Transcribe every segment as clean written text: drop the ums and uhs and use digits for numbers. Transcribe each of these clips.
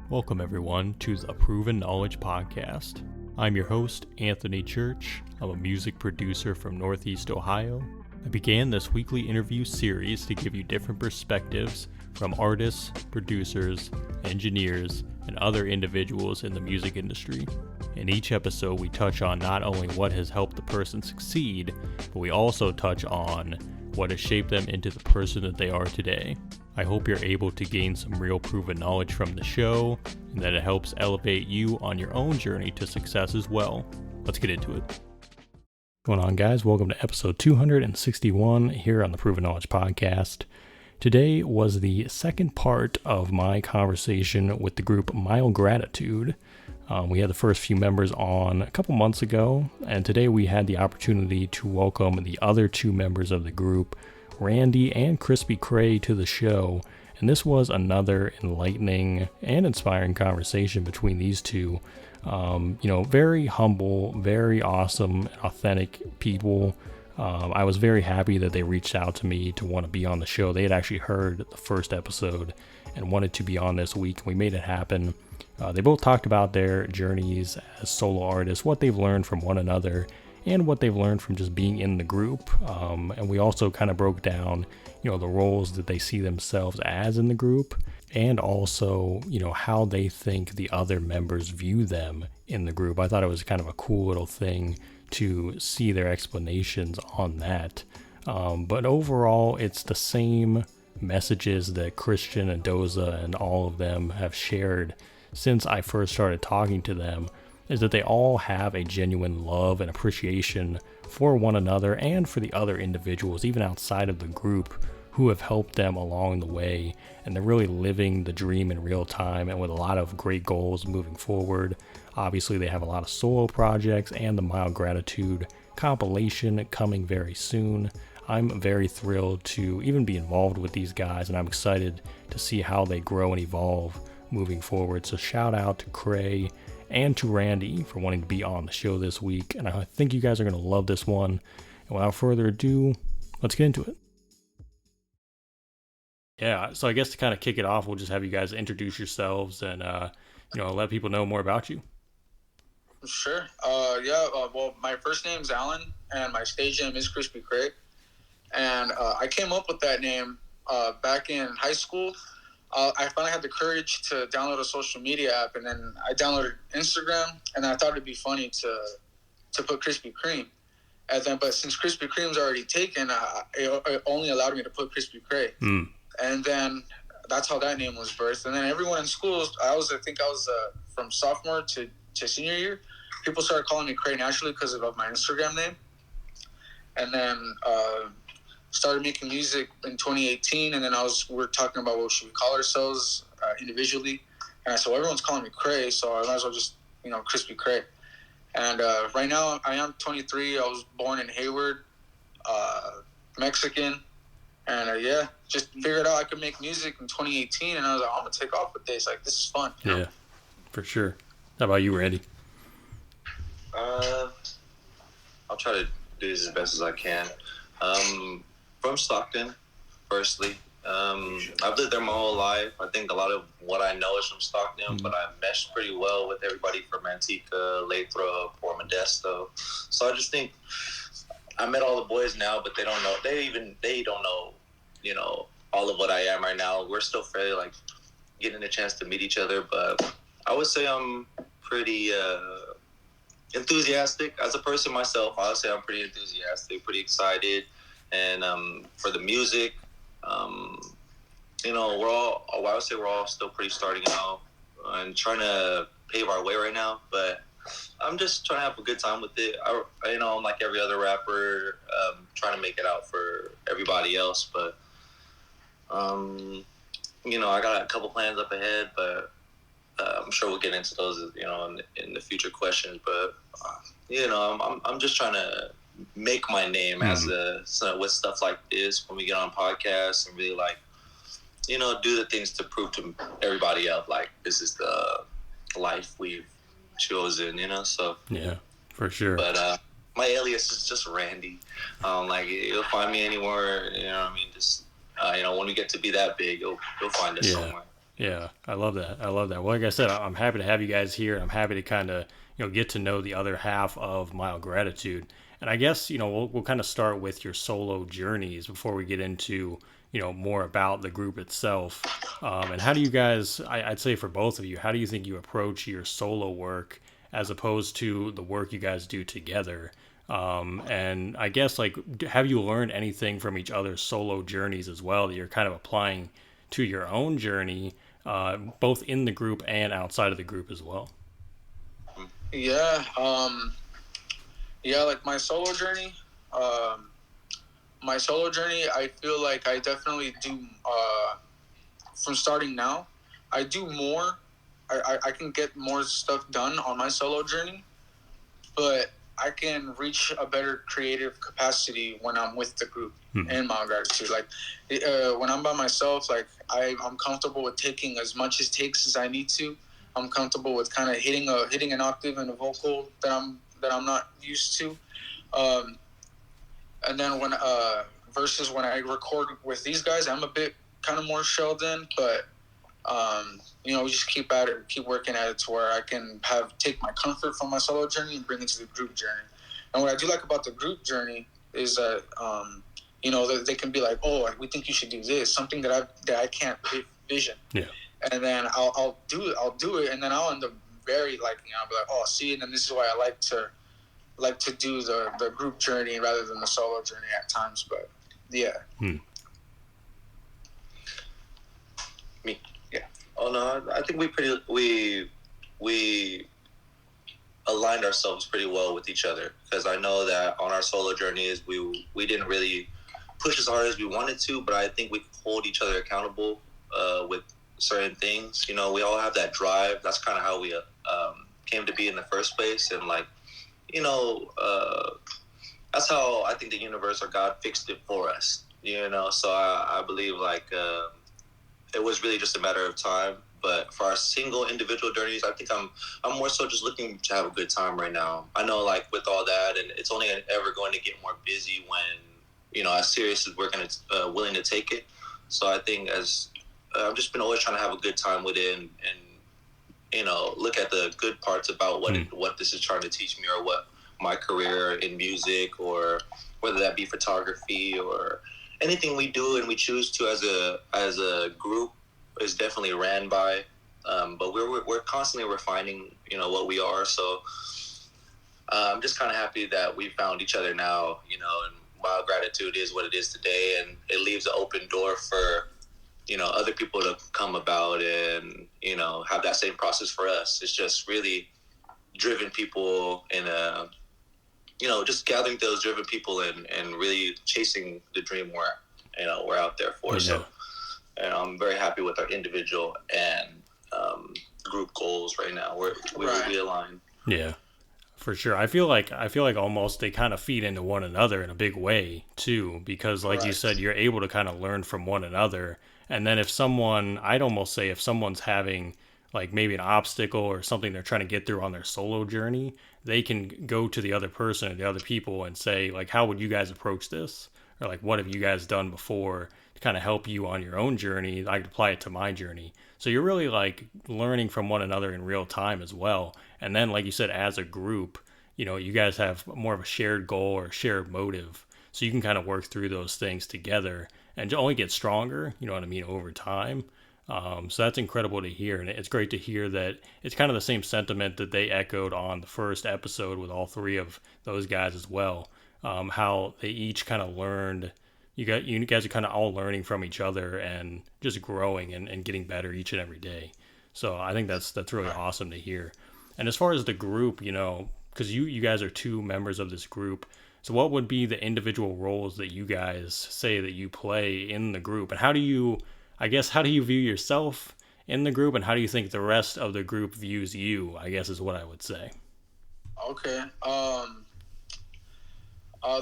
Welcome everyone to the Proven Knowledge Podcast. I'm your host, Anthony Church. I'm a music producer from Northeast Ohio. I began this weekly interview series to give you different perspectives from artists, producers, engineers, and other individuals in the music industry. In each episode, we touch on not only what has helped the person succeed, but we also touch on what has shaped them into the person that they are today. I hope you're able to gain some real proven knowledge from the show, and that it helps elevate you on your own journey to success as well. Let's get into it. What's going on, guys? Welcome to episode 261 here on the Proven Knowledge Podcast. Today was the second part of my conversation with the group Mild Gratitude. We had the first few members on a couple months ago, and today we had the opportunity to welcome the other two members of the group, Randy and Kre, to the show, and this was another enlightening and inspiring conversation between these two. Very humble, very awesome, and authentic people. I was very happy that they reached out to me to want to be on the show. They had actually heard the first episode and wanted to be on this week, and we made it happen. They both talked about their journeys as solo artists, what they've learned from one another, and what they've learned from just being in the group. And we also kind of broke down, the roles that they see themselves as in the group, and also, how they think the other members view them in the group. I thought it was kind of a cool little thing to see their explanations on that. But overall, it's the same messages that Christian and Doza and all of them have shared since I first started talking to them, is that they all have a genuine love and appreciation for one another and for the other individuals, even outside of the group, who have helped them along the way. And they're really living the dream in real time and with a lot of great goals moving forward. Obviously, they have a lot of solo projects and the Mild Gratitude compilation coming very soon. I'm very thrilled to even be involved with these guys, and I'm excited to see how they grow and evolve moving forward. So shout out to Kre and to Randy for wanting to be on the show this week, and I think you guys are going to love this one. And without further ado, let's get into it. Yeah, so I guess to kind of kick it off, we'll just have you guys introduce yourselves and let people know more about you. Sure. Well, my first name is Alan, and my stage name is Kre. And I came up with that name back in high school. I finally had the courage to download a social media app, and then I downloaded Instagram, and I thought it'd be funny to put Krispy Kreme. And then, but since Krispy Kreme's already taken, it only allowed me to put Krispy Kre. Mm. And then that's how that name was birthed. And then everyone in school, I think I was from sophomore to senior year, people started calling me Kre naturally because of my Instagram name. And then started making music in 2018, and then we're talking about what should we call ourselves individually. And I said, well, everyone's calling me Kre, so I might as well just, Krispy Kre. And right now I am 23. I was born in Hayward, Mexican. And just figured out I could make music in 2018, and I was like, I'm going to take off with this. Like, this is fun. Yeah, for sure. How about you, Randy? I'll try to do this as best as I can. From Stockton, firstly. I've lived there my whole life. I think a lot of what I know is from Stockton, but I meshed pretty well with everybody from Antigua, Lathrop, or Modesto. So I just think I met all the boys now, but they don't know. They don't know, all of what I am right now. We're still fairly getting a chance to meet each other, but I would say I'm pretty enthusiastic as a person myself. I would say I'm pretty enthusiastic, pretty excited. And for the music, we're all still pretty starting out and trying to pave our way right now. But I'm just trying to have a good time with it. I'm like every other rapper, trying to make it out for everybody else. But I got a couple plans up ahead, but I'm sure we'll get into those, in the future questions. But I'm just trying to make my name with stuff like this when we get on podcasts, and really do the things to prove to everybody else this is the life we've chosen, so yeah, for sure. But my alias is just Randy. You'll find me anywhere, just when we get to be that big, you'll find us somewhere. Yeah, I love that. I love that. Well, like I said, I'm happy to have you guys here. I'm happy to kind of, get to know the other half of Mild Gratitude. And I guess, we'll kind of start with your solo journeys before we get into, more about the group itself. And how do you guys, I'd say for both of you, how do you think you approach your solo work as opposed to the work you guys do together? And I guess, like, have you learned anything from each other's solo journeys as well that you're kind of applying to your own journey, both in the group and outside of the group as well? Yeah, like my solo journey, I feel like I definitely do, from starting now, I do more, I can get more stuff done on my solo journey, but I can reach a better creative capacity when I'm with the group in Mild Gratitude. Like, when I'm by myself, like, I'm comfortable with taking as much as takes as I need to. I'm comfortable with kind of hitting an octave and a vocal that I'm not used to. And then versus when I record with these guys, I'm a bit kind of more shelled in, but we just keep at it, keep working at it to where I can take my comfort from my solo journey and bring it to the group journey. And what I do like about the group journey is that, they can be like, oh, we think you should do this, something that I can't vision. Yeah. And then I'll do it, and then I'll end up very liking it. I'll be like, oh, see, and then this is why I like to do the group journey rather than the solo journey at times. But yeah. Me. Yeah. Oh no, I think we aligned ourselves pretty well with each other, because I know that on our solo journeys we didn't really push as hard as we wanted to, but I think we hold each other accountable with certain things. We all have that drive. That's kind of how we came to be in the first place, and that's how I think the universe or God fixed it for us. So I believe it was really just a matter of time. But for our single individual journeys, I think I'm more so just looking to have a good time right now. I know, like, with all that, and it's only ever going to get more busy when, as serious as we're going to willing to take it. So I think I've just been always trying to have a good time with it, and look at the good parts about what this is trying to teach me, or what my career in music, or whether that be photography or anything we do and we choose to as a group is definitely ran by. But we're constantly refining, what we are. So I'm just kind of happy that we found each other now, and Mild Gratitude is what it is today, and it leaves an open door for other people to come about and, have that same process for us. It's just really driven people in just gathering those driven people and really chasing the dream we're out there for. Yeah. So, and I'm very happy with our individual and group goals right now. We align. Yeah. For sure. I feel like almost they kind of feed into one another in a big way too, because like you said, you're able to kind of learn from one another. And then I'd almost say if someone's having like maybe an obstacle or something they're trying to get through on their solo journey, they can go to the other person or the other people and say, like, how would you guys approach this? Or like, what have you guys done before to kind of help you on your own journey? I could apply it to my journey. So you're really like learning from one another in real time as well. And then, like you said, as a group, you guys have more of a shared goal or shared motive. So you can kind of work through those things together and only get stronger, over time. So that's incredible to hear. And it's great to hear that it's kind of the same sentiment that they echoed on the first episode with all three of those guys as well. How they each kind of learned, you guys are kind of all learning from each other and just growing and getting better each and every day. So I think that's really awesome to hear. And as far as the group, because you guys are two members of this group, so what would be the individual roles that you guys say that you play in the group? And how do you view yourself in the group, and how do you think the rest of the group views you, I guess is what I would say. Okay.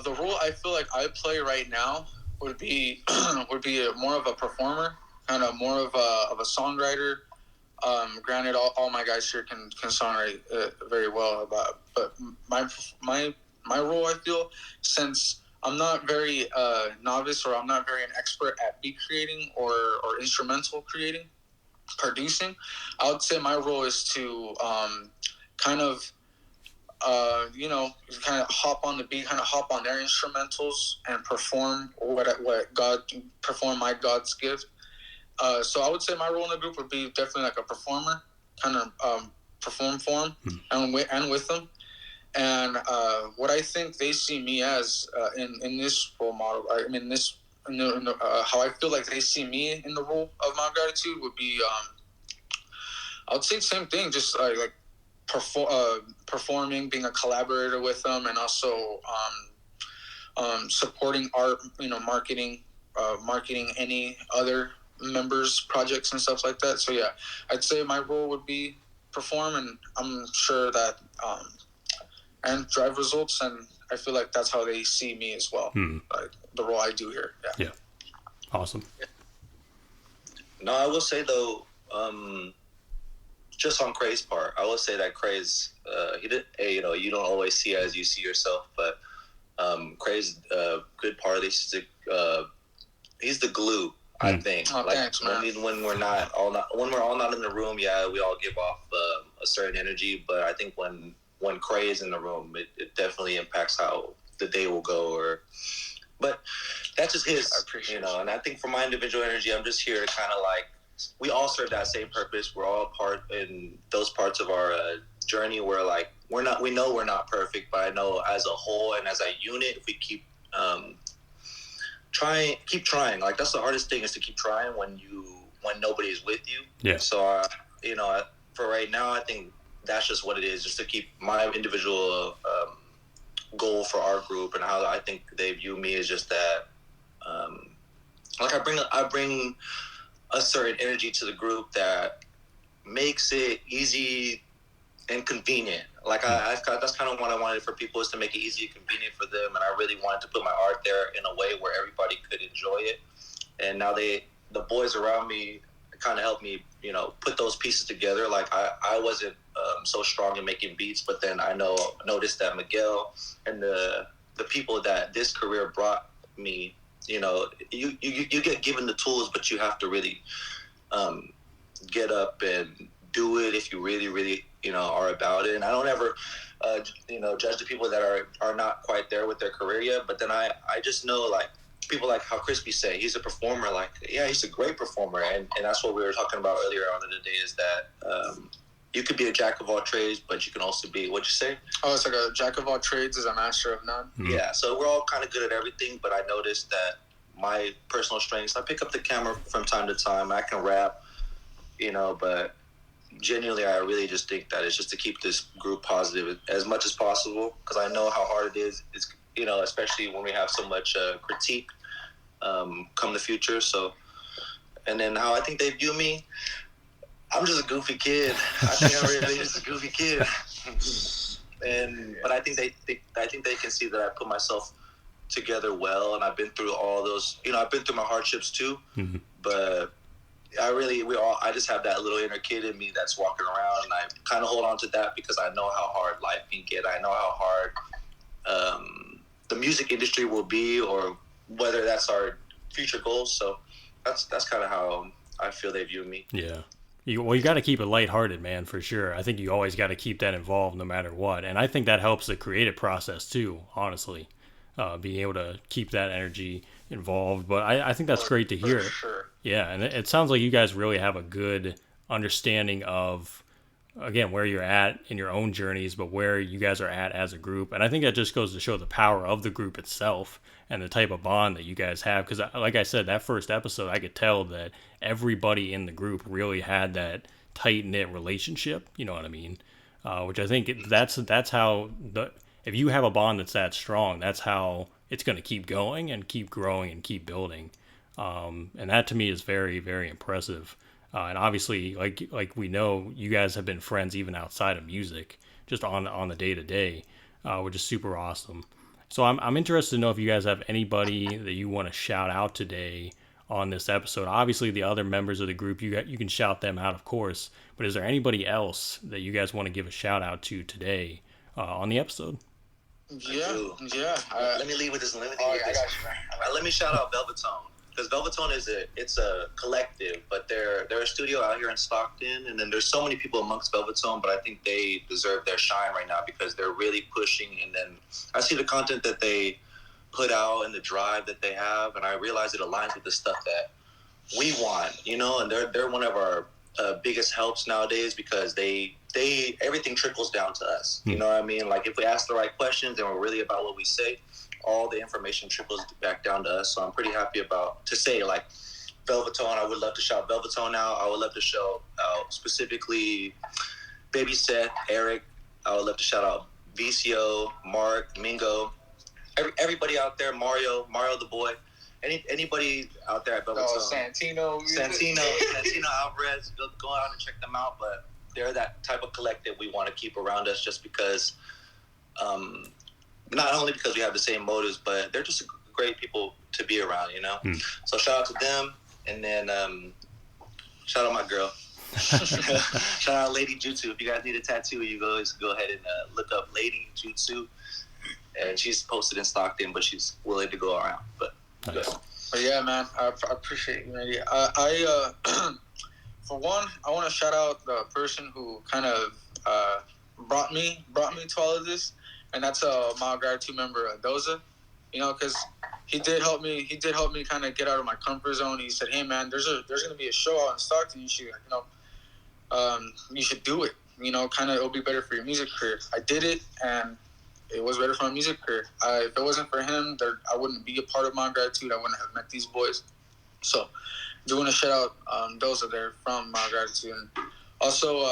The role I feel like I play right now would be more of a performer, kind of more of a songwriter. Granted, all my guys here can songwrite very well, but my role, I feel, since I'm not very novice, or I'm not very an expert at beat creating or instrumental creating, producing, I would say my role is to kind of kind of hop on the beat, kind of hop on their instrumentals and perform perform my God's gift. So I would say my role in the group would be definitely like a performer, kind of perform for them and with them. And what I think they see me as in this role model, how I feel like they see me in the role of my gratitude would be, I would say the same thing, just like performing, being a collaborator with them, and also supporting art, marketing any other members' projects and stuff like that. So yeah, I'd say my role would be perform, and I'm sure that and drive results, and I feel like that's how they see me as well. Like the role I do here. Yeah. Awesome. No, I will say though, just on Kre's part, I will say that Kre's you don't always see as you see yourself, but Kre's a good part of this. He's the glue, I think. Oh, thanks, man. When we're all not in the room, yeah, we all give off a certain energy, but I think when Kre is in the room, it definitely impacts how the day will go. But that's just his, and I think for my individual energy, I'm just here to kind of like, we all serve that same purpose. We're all part in those parts of our journey where like we know we're not perfect, but I know as a whole and as a unit, if we keep trying. Like that's the hardest thing, is to keep trying when nobody's with you. Yeah. So for right now, I think that's just what it is, just to keep my individual goal for our group, and how I think they view me is just that like I bring a certain energy to the group that makes it easy and convenient. Like that's kind of what I wanted for people, is to make it easy and convenient for them, and I really wanted to put my art there in a way where everybody could enjoy it. And now the boys around me kind of helped me, put those pieces together. Like I wasn't so strong in making beats, but then I noticed that Miguel and the people that this career brought me, you get given the tools, but you have to really get up and do it if you really, really, are about it. And I don't ever, judge the people that are not quite there with their career yet. But then I just know, like, people like how Crispy say, he's a performer. Like, yeah, he's a great performer. And that's what we were talking about earlier on in the day, is that you could be a jack of all trades, but you can also be, what'd you say? Oh, it's like a jack of all trades is a master of none. Mm-hmm. Yeah, so we're all kind of good at everything, but I noticed that my personal strengths, I pick up the camera from time to time, I can rap, but genuinely, I really just think that it's just to keep this group positive as much as possible, because I know how hard it is. It's, especially when we have so much critique come the future. So, and then how I think they view me, I'm just a goofy kid. I think I'm really just a goofy kid. But I think they can see that I put myself together well, and I've been through all those. I've been through my hardships too. Mm-hmm. But I just have that little inner kid in me that's walking around, and I kind of hold on to that because I know how hard life can get. I know how hard the music industry will be, or whether that's our future goals. So that's kind of how I feel they view me. Yeah. You got to keep it lighthearted, man, for sure. I think you always got to keep that involved no matter what. And I think that helps the creative process too, honestly, being able to keep that energy involved. But I think that's great to hear. Sure. Yeah, and it sounds like you guys really have a good understanding of, again, where you're at in your own journeys, but where you guys are at as a group. And I think that just goes to show the power of the group itself and the type of bond that you guys have. Because like I said, that first episode, I could tell that everybody in the group really had that tight-knit relationship, you know what I mean? Which I think that's how, if you have a bond that's that strong, that's how it's going to keep going and keep growing and keep building. And that to me is very, very impressive. And obviously, like we know, you guys have been friends even outside of music, just on the day-to-day, which is super awesome. So I'm interested to know if you guys have anybody that you want to shout out today on this episode. Obviously, the other members of the group, you can shout them out, of course. But is there anybody else that you guys want to give a shout out to today on the episode? Yeah. Let me lead with this. Let me shout out Velvetone. because Velvetone it's a collective, but they're a studio out here in Stockton, and then there's so many people amongst Velvetone, but I think they deserve their shine right now because they're really pushing. And then I see the content that they put out and the drive that they have, and I realize it aligns with the stuff that we want, and they're one of our biggest helps nowadays because they everything trickles down to us. You know what I mean? Like if we ask the right questions and we're really about what we say, all the information trickles back down to us. So I'm pretty happy to say like Velvetone. I would love to shout Velvetone out. I would love to shout out specifically Baby Seth, Eric. I would love to shout out VCO, Mark, Mingo, everybody out there, Mario the boy. Anybody out there at Velvetone? Santino Alvarez, go out and check them out. But they're that type of collective we want to keep around us just because, not only because we have the same motives, but they're just great people to be around, So shout out to them, and then shout out my girl. Shout out Lady Jutsu. If you guys need a tattoo, you guys go ahead and look up Lady Jutsu. And she's posted in Stockton, but she's willing to go around. But yeah, man, I appreciate you, Randy. I for one, I want to shout out the person who kind of brought me to all of this, and that's my gratitude member Doza. Because he did help me. He did help me kind of get out of my comfort zone. He said, "Hey, man, there's gonna be a show out in Stockton. You should, you should do it. Kind of it'll be better for your music career." I did it, and it was better for my music career. If it wasn't for him, I wouldn't be a part of my gratitude. I wouldn't have met these boys. So, do want to shout out those are there from my gratitude. And also,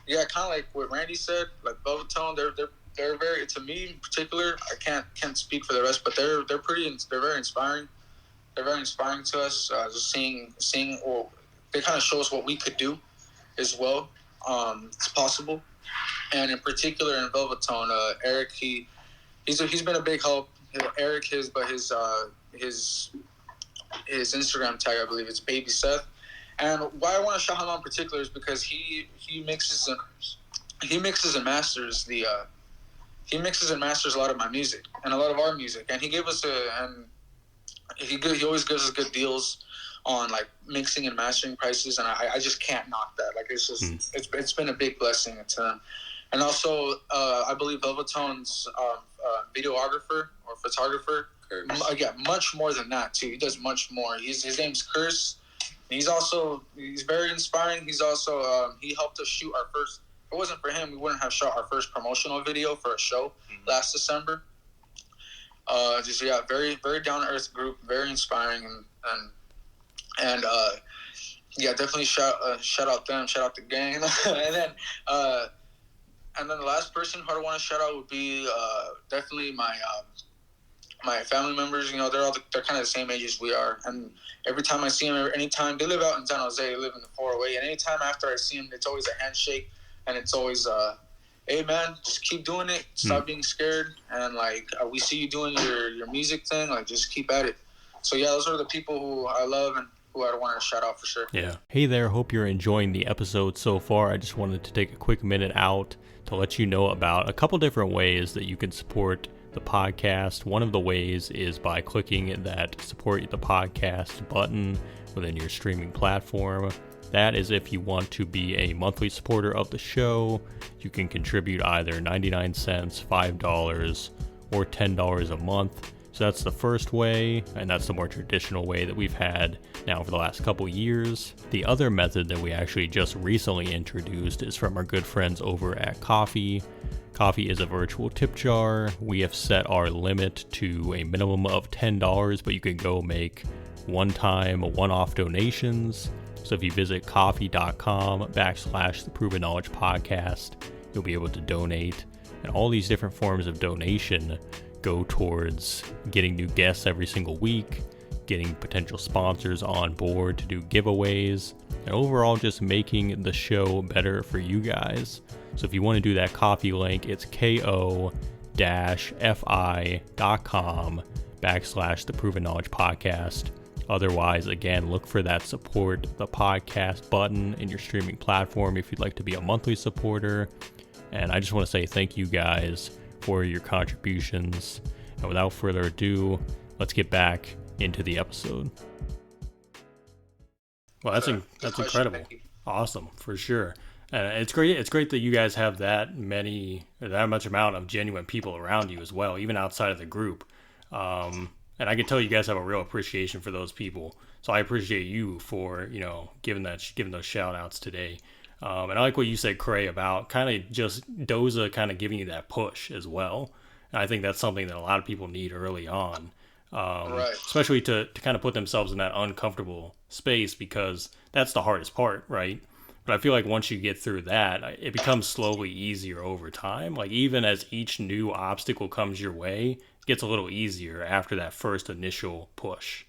kind of like what Randy said, like Velvetone, they're very, to me in particular, I can't speak for the rest, but they're very inspiring. They're very inspiring to us. Just seeing, or they kind of show us what we could do as well. It's possible. And in particular in Velvetone, Eric, he's been a big help. Eric, his Instagram tag, I believe it's Baby Seth. And why I want to shout him out in particular is because he mixes and masters a lot of my music and a lot of our music. And he gave us he always gives us good deals on like mixing and mastering prices, and I just can't knock that. Like it's just it's been a big blessing to him. And also, I believe Velvetone's videographer or photographer, much more than that too. He does much more. His name's Curse. He's very inspiring. He's also he helped us shoot our first. If it wasn't for him, we wouldn't have shot our first promotional video for a show last December. Very very down to earth group, very inspiring, and definitely shout out them, shout out the gang, and then the last person who I want to shout out would be definitely my family members. They're kind of the same age as we are, and every time I see them, anytime they live out in San Jose, they live in the 408, and anytime after I see them, it's always a handshake, and it's always hey man, just keep doing it, stop being scared, and we see you doing your music thing, just keep at it. So those are the people who I love and who I want to shout out for sure. Yeah. Hey there, hope you're enjoying the episode so far. I just wanted to take a quick minute out to let you know about a couple different ways that you can support the podcast. One of the ways is by clicking that support the podcast button within your streaming platform. That is if you want to be a monthly supporter of the show. You can contribute either 99 cents, $5, or $10 a month. So that's the first way, and that's the more traditional way that we've had now for the last couple years. The other method that we actually just recently introduced is from our good friends over at Ko-fi. Ko-fi is a virtual tip jar. We have set our limit to a minimum of $10, but you can go make one-time, one-off donations. So if you visit ko-fi.com/the Proven Knowledge Podcast, you'll be able to donate. And all these different forms of donation go towards getting new guests every single week, getting potential sponsors on board to do giveaways, and overall just making the show better for you guys. So if you want to do that Ko-fi link, it's ko-fi.com/the Proven Knowledge Podcast. Otherwise, again, look for that support the podcast button in your streaming platform if you'd like to be a monthly supporter. And I just want to say thank you guys for your contributions. And without further ado, let's get back into the episode. Well, that's incredible. Awesome, for sure. It's great. It's great that you guys have that much amount of genuine people around you as well, even outside of the group. And I can tell you guys have a real appreciation for those people. So I appreciate you for, giving those shout outs today. And I like what you said, Kre, about kind of just Doza kind of giving you that push as well. And I think that's something that a lot of people need early on. Right. Especially to kind of put themselves in that uncomfortable space, because that's the hardest part, right? But I feel like once you get through that, it becomes slowly easier over time. Like even as each new obstacle comes your way, it gets a little easier after that first initial push.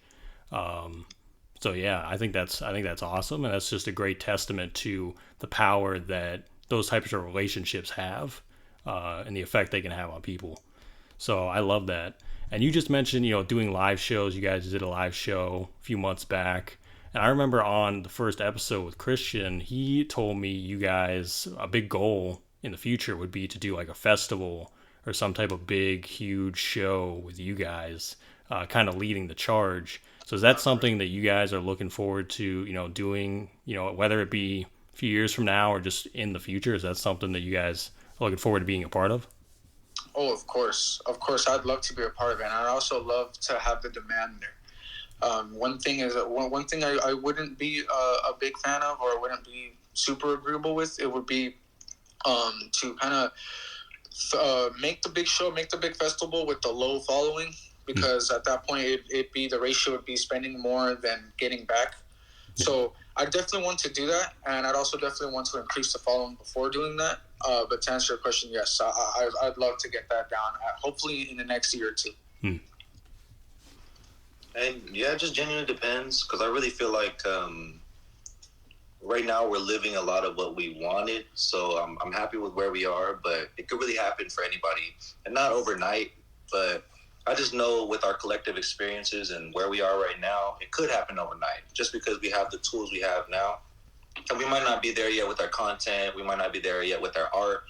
So yeah, I think that's awesome, and that's just a great testament to the power that those types of relationships have, and the effect they can have on people. So I love that. And you just mentioned, doing live shows. You guys did a live show a few months back. And I remember on the first episode with Christian, he told me you guys, a big goal in the future would be to do like a festival or some type of big, huge show with you guys, kind of leading the charge. So is that something that you guys are looking forward to, doing, whether it be a few years from now or just in the future? Is that something that you guys are looking forward to being a part of? Oh, of course. I'd love to be a part of it. And I'd also love to have the demand there. One thing I wouldn't be a big fan of, or wouldn't be super agreeable with, it would be to kind of make the big show, make the big festival with the low following, because at that point the ratio would be spending more than getting back. So I definitely want to do that, and I'd also definitely want to increase the following before doing that. But to answer your question, yes, I'd love to get that down, hopefully in the next year or two. And yeah, it just genuinely depends, because I really feel like right now we're living a lot of what we wanted. So I'm happy with where we are, but it could really happen for anybody, and not overnight. But I just know with our collective experiences and where we are right now, it could happen overnight, just because we have the tools we have now. And we might not be there yet with our content. We might not be there yet with our art.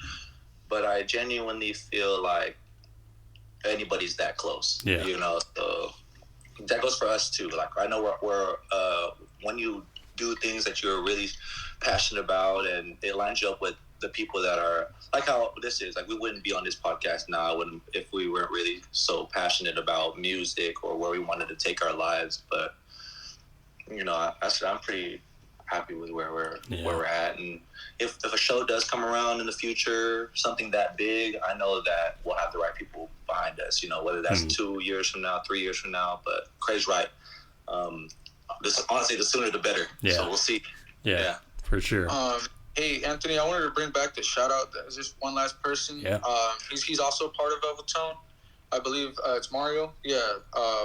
But I genuinely feel like anybody's that close. Yeah. So that goes for us too. Like I know we're when you do things that you're really passionate about, and it lines you up with the people that are like how this is. Like we wouldn't be on this podcast now if we weren't really so passionate about music or where we wanted to take our lives. But I'm pretty happy with where we're at, and if a show does come around in the future, something that big, I know that we'll have the right people behind us, whether that's 2 years from now, 3 years from now. But Kre's right. Honestly, the sooner the better. So we'll see. Yeah, for sure. Hey Anthony, I wanted to bring back the shout out. There's just one last person. He's also part of Velvetone. I believe it's Mario.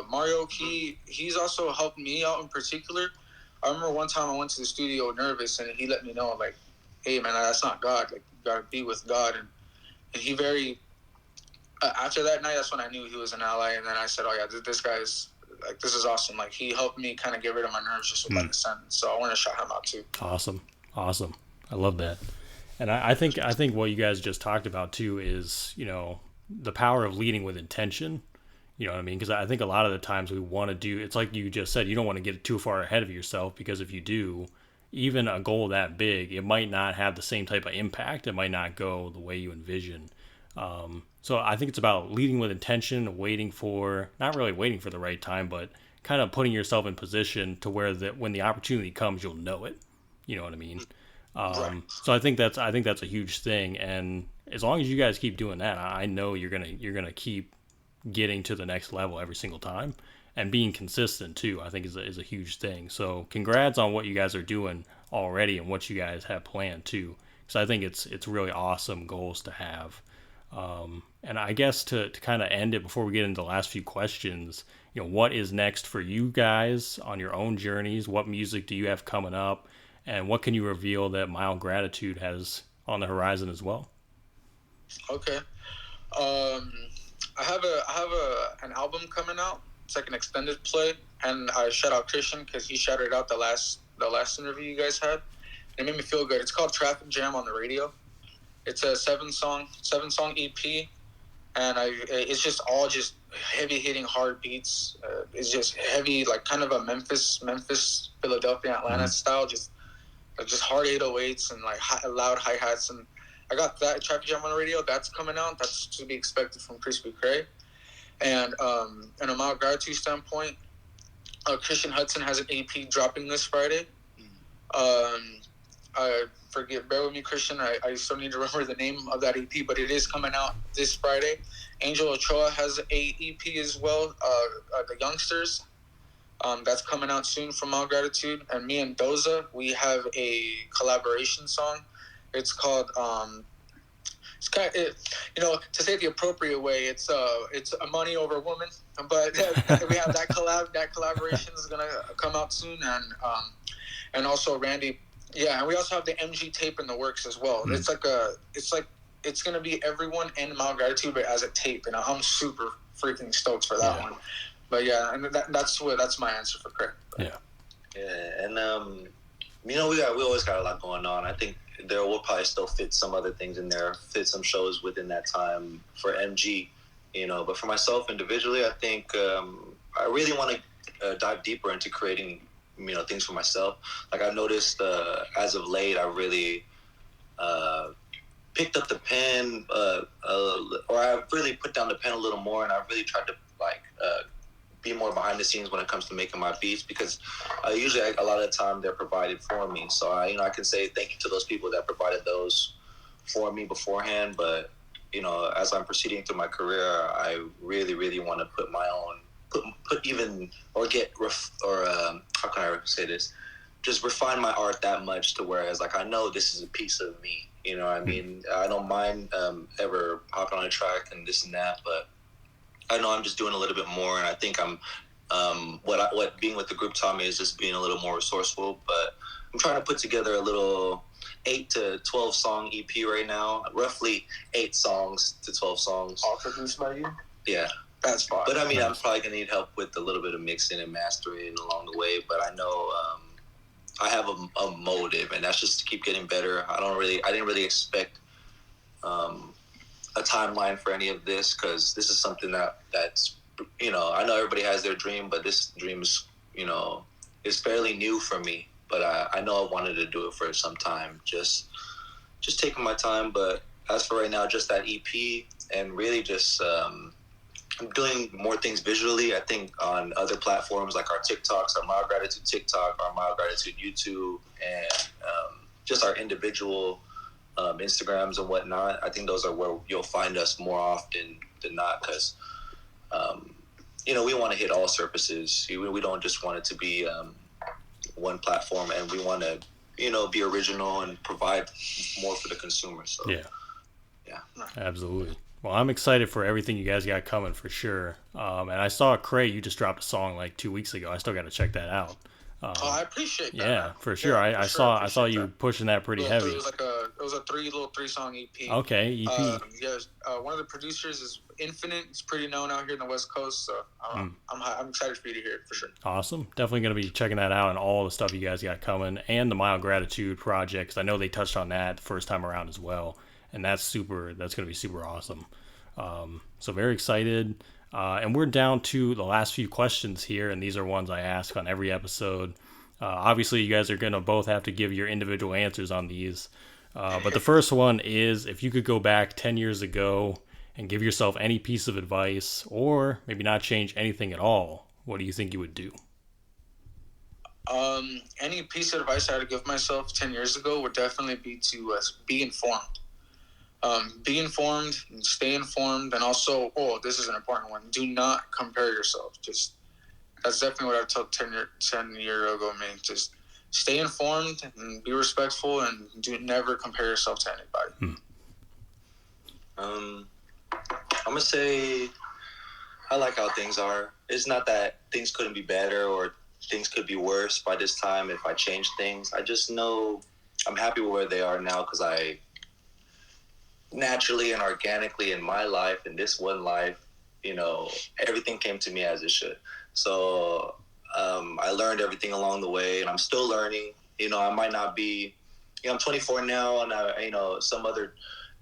Mario, he's also helped me out in particular. I remember one time I went to the studio nervous, and he let me know, like, hey, man, that's not God. Like, you got to be with God. And he after that night, that's when I knew he was an ally. And then I said, oh, yeah, this guy's, like, this is awesome. Like, he helped me kind of get rid of my nerves just with like a sentence. So I want to shout him out, too. Awesome. I love that. And I think what you guys just talked about, too, is, the power of leading with intention. You know what I mean? Because I think a lot of the times we want to do, it's like you just said, you don't want to get too far ahead of yourself, because if you do, even a goal that big, it might not have the same type of impact. It might not go the way you envision. So I think it's about leading with intention, not really waiting for the right time, but kind of putting yourself in position to where when the opportunity comes, you'll know it. You know what I mean? So I think that's a huge thing. And as long as you guys keep doing that, I know you're gonna keep getting to the next level every single time, and being consistent too, I think is a huge thing. So congrats on what you guys are doing already and what you guys have planned too, because I think it's really awesome goals to have. And I guess to kind of end it before we get into the last few questions, what is next for you guys on your own journeys? What music do you have coming up, and what can you reveal that Mild Gratitude has on the horizon as well? Okay. I have an album coming out. It's like an extended play, and I shout out Christian because he shouted out the last interview you guys had. It made me feel good. It's called Traffic Jam on the Radio. It's a seven song EP, and it's just all just heavy hitting hard beats. It's just heavy, like kind of a Memphis, Philadelphia, Atlanta style. Just hard 808s and like loud hi hats. And I got that Traffic Jam on the radio. That's coming out. That's to be expected from Crispy Kre. And in a mild gratitude standpoint, Christian Hudson has an EP dropping this Friday. I forget, bear with me, Christian. I still need to remember the name of that EP, but it is coming out this Friday. Angel Ochoa has a EP as well, The Youngsters. That's coming out soon from Mild Gratitude. And me and Doza, we have a collaboration song. It's called, it's kind of, to say it the appropriate way, it's a money over woman. But we have that collaboration is gonna come out soon, and also Randy. Yeah, and we also have the MG tape in the works as well. It's gonna be everyone in Mild Gratitude, but as a tape, and I'm super freaking stoked for that one. But yeah, and that's my answer for Kre. Yeah, and we always got a lot going on. I think there will probably still fit some other things in there, fit some shows within that time for MG, But for myself individually, I think I really want to dive deeper into creating, things for myself. Like I've noticed as of late, I really picked up the pen, or I've really put down the pen a little more, and I've really tried to be more behind the scenes when it comes to making my beats, because usually a lot of the time they're provided for me. So I can say thank you to those people that provided those for me beforehand. But as I'm proceeding through my career, I really, really want to put my own, how can I say this? Just refine my art that much to whereas I know this is a piece of me. I mean, I don't mind ever hopping on a track and this and that, but I know I'm just doing a little bit more, and I think I'm what being with the group taught me is just being a little more resourceful. But I'm trying to put together a little 8 to 12 song EP right now, roughly 8 songs to 12 songs. All produced by you? Yeah, that's fine. But I mean, I'm probably gonna need help with a little bit of mixing and mastering along the way. But I know I have a motive, and that's just to keep getting better. I didn't really expect a timeline for any of this, because this is something that's I know everybody has their dream, but this dream is fairly new for me. But I know I wanted to do it for some time, just taking my time. But as for right now, just that EP, and really just I'm doing more things visually. I think on other platforms like our TikToks, our Mild Gratitude TikTok, our Mild Gratitude YouTube, and just our individual Instagrams and whatnot. I think those are where you'll find us more often than not, because we want to hit all surfaces. We don't just want it to be one platform, and we want to be original and provide more for the consumer. So yeah, absolutely. Well, I'm excited for everything you guys got coming for sure. And I saw Kre, you just dropped a song like 2 weeks ago. I still got to check that out. I appreciate that. Yeah, for sure. I saw you pushing that pretty heavy. It was a 3-song EP. Okay, EP. One of the producers is Infinite. He's pretty known out here in the West Coast, so I'm excited for you to hear it for sure. Awesome. Definitely going to be checking that out and all the stuff you guys got coming, and the Mild Gratitude project, because I know they touched on that the first time around as well, and that's going to be super awesome. So very excited. And we're down to the last few questions here, and these are ones I ask on every episode. Obviously, you guys are going to both have to give your individual answers on these. But the first one is, if you could go back 10 years ago and give yourself any piece of advice, or maybe not change anything at all, what do you think you would do? Any piece of advice I would give myself 10 years ago would definitely be to be informed. Be informed and stay informed, and also, this is an important one, do not compare yourself. That's definitely what I would tell 10 year ago me. Just stay informed and be respectful, and never compare yourself to anybody. I'm gonna say I like how things are. It's not that things couldn't be better or things could be worse by this time if I change things. I just know I'm happy with where they are now, because I naturally and organically in my life, in this one life, everything came to me as it should. So I learned everything along the way, and I'm still learning. I might not be, I'm 24 now, and some other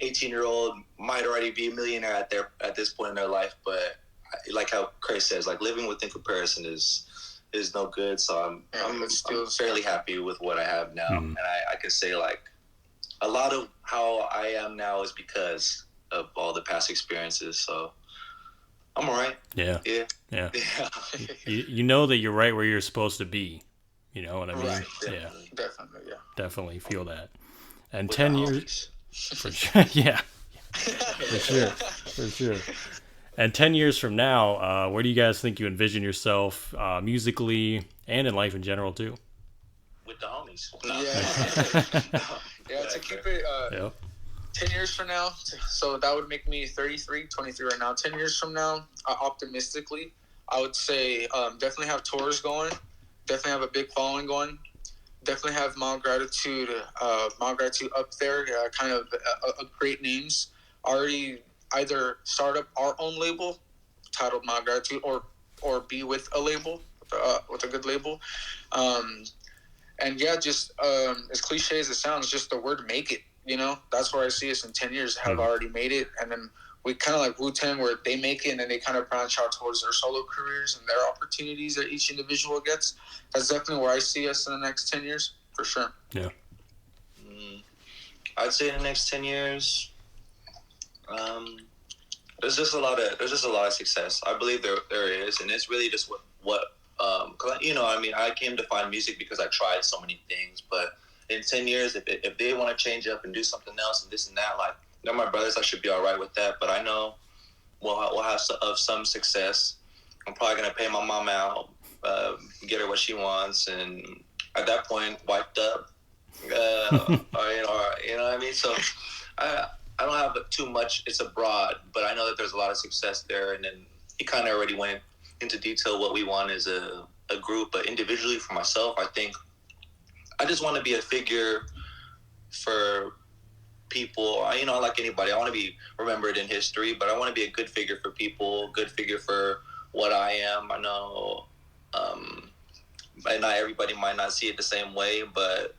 18-year-old might already be a millionaire at this point in their life, but like how Kre says, like living within comparison is no good. So I'm still fairly happy with what I have now, and I can say like a lot of how I am now is because of all the past experiences. So I'm all right. Yeah. You know that you're right where you're supposed to be. You know what I mean? Right. Yeah. Definitely. Yeah. Definitely feel that. And With 10 my years, homies. for sure. Yeah. For sure. And 10 years from now, where do you guys think you envision yourself musically and in life in general too? With the homies. Yeah, to keep it 10 years from now, so that would make me 23 right now. 10 years from now, optimistically, I would say definitely have tours going, definitely have a big following going, definitely have Mild Gratitude up there, kind of great names. Already either start up our own label titled Mild Gratitude or be with a label, with a good label. And yeah, just as cliche as it sounds, just the word make it, you know, that's where I see us in 10 years, have already made it. And then we kind of like Wu-Tang, where they make it and then they kind of branch out towards their solo careers and their opportunities that each individual gets. That's definitely where I see us in the next 10 years, for sure. Yeah. I'd say in the next 10 years, there's just a lot of success. I believe there is, and it's really just what you know, I mean, I came to find music because I tried so many things, but in 10 years, if they want to change up and do something else and this and that, like, they're my brothers, I should be all right with that. But I know we'll have some success. I'm probably going to pay my mom out, get her what she wants, and at that point, wiped up. You know what I mean? So I don't have too much. It's abroad, but I know that there's a lot of success there. And then he kind of already went into detail what we want as a group, but individually for myself, I think I just want to be a figure for people. You know, like anybody, I want to be remembered in history, but I want to be a good figure for people, good figure for what I am. I know, and not everybody might not see it the same way, but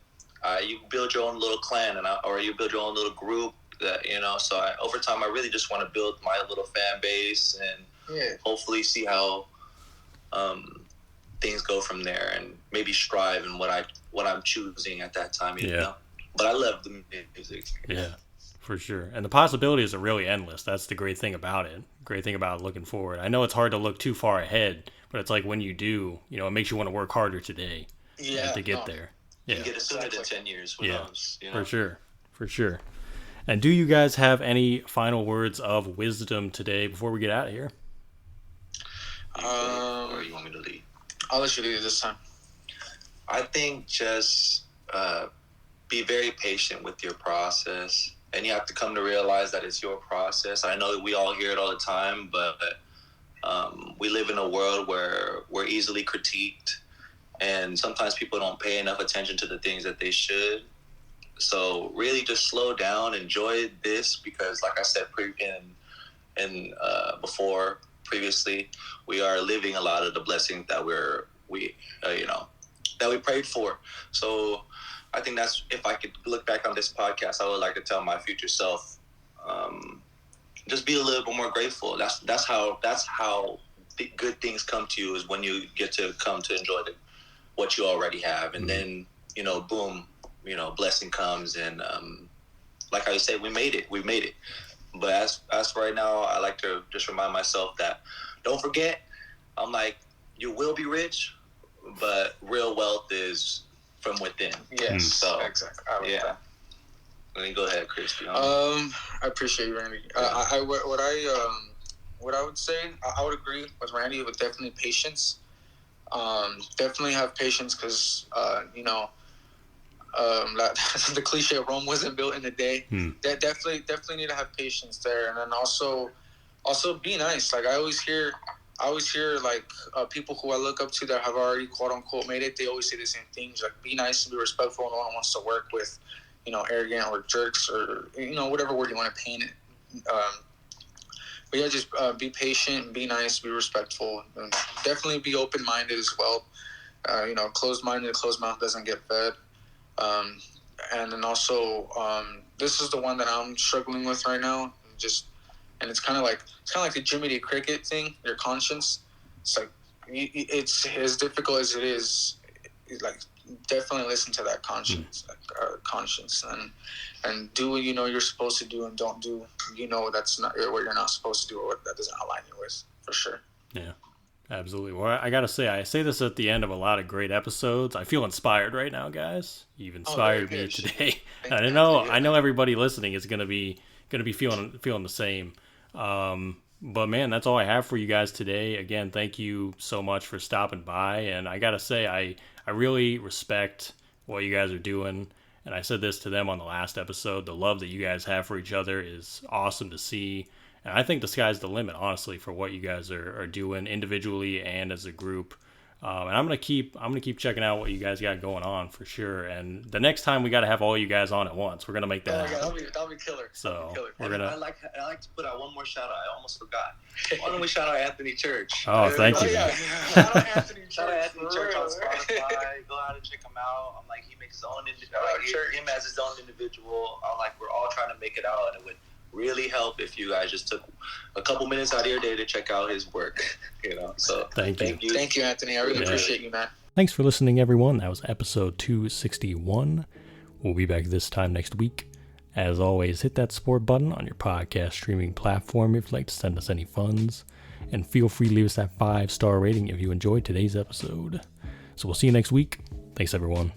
you build your own little clan, or you build your own little group. That, you know, so over time, I really just want to build my little fan base and hopefully see how things go from there, and maybe strive in what I'm choosing at that time. You know, but I love the music. Yeah, for sure. And the possibilities are really endless. That's the great thing about it. Great thing about looking forward. I know it's hard to look too far ahead, but it's like when you do, you know, it makes you want to work harder today to get there. You can get it sooner than 10 years. Who knows? You know? For sure. And do you guys have any final words of wisdom today before we get out of here? Or you want me to lead? I'll let you lead this time. I think just be very patient with your process, and you have to come to realize that it's your process. I know that we all hear it all the time, but we live in a world where we're easily critiqued, and sometimes people don't pay enough attention to the things that they should. So really just slow down, enjoy this, because like I said before previously, we are living a lot of the blessings that we prayed for. So I think that's, if I could look back on this podcast, I would like to tell my future self, just be a little bit more grateful. That's how the good things come to you, is when you get to come to enjoy what you already have, and then, you know, boom, you know, blessing comes, and like I said, we made it. But as for right now, I like to just remind myself that, don't forget, I'm like, you will be rich, but real wealth is from within. Yes, so, exactly. I like that. Let me go ahead, Chris. I appreciate you, Randy. What I would say, I would agree with Randy with definitely patience. Definitely have patience, because you know, the cliche, Rome wasn't built in a day. That definitely need to have patience there, and then also be nice. Like I always hear like people who I look up to that have already quote unquote made it. They always say the same things, like be nice and be respectful. No one wants to work with, you know, arrogant or jerks, or, you know, whatever word you want to paint it. But yeah, just be patient and be nice, be respectful, and definitely be open minded as well. You know, closed minded, closed mouth doesn't get fed. And then also, this is the one that I'm struggling with right now. Just and it's kind of like the Jimmy D. Cricket thing. Your conscience. It's like it's as difficult as it is. Like definitely listen to that conscience, and do what you know you're supposed to do, and don't do that's not what you're not supposed to do, or what that doesn't align you with, for sure. Yeah. Absolutely. Well, I gotta say, I say this at the end of a lot of great episodes. I feel inspired right now, guys. You've inspired me today. I know everybody listening is gonna be feeling the same. But man, that's all I have for you guys today. Again, thank you so much for stopping by. And I gotta say, I really respect what you guys are doing. And I said this to them on the last episode. The love that you guys have for each other is awesome to see. And I think the sky's the limit, honestly, for what you guys are doing individually and as a group. And I'm gonna keep checking out what you guys got going on for sure. And the next time we got to have all you guys on at once. We're gonna make that. That'll be killer. So we're gonna. I like to put out one more shout out. I almost forgot. Why don't we shout out Anthony Church? Oh, thank you. Yeah. Shout out Anthony Church. Shout out Anthony Church on Spotify. Go out and check him out. I'm like, he makes his own him as his own individual. I'm like, we're all trying to make it out, and it would really help if you guys just took a couple minutes out of your day to check out his work. So thank you, Anthony. I really appreciate you, man. Thanks for listening, everyone. That was episode 261. We'll be back this time next week. As always, hit that support button on your podcast streaming platform if you'd like to send us any funds, and feel free to leave us that 5-star rating if you enjoyed today's episode. So we'll see you next week. Thanks, everyone.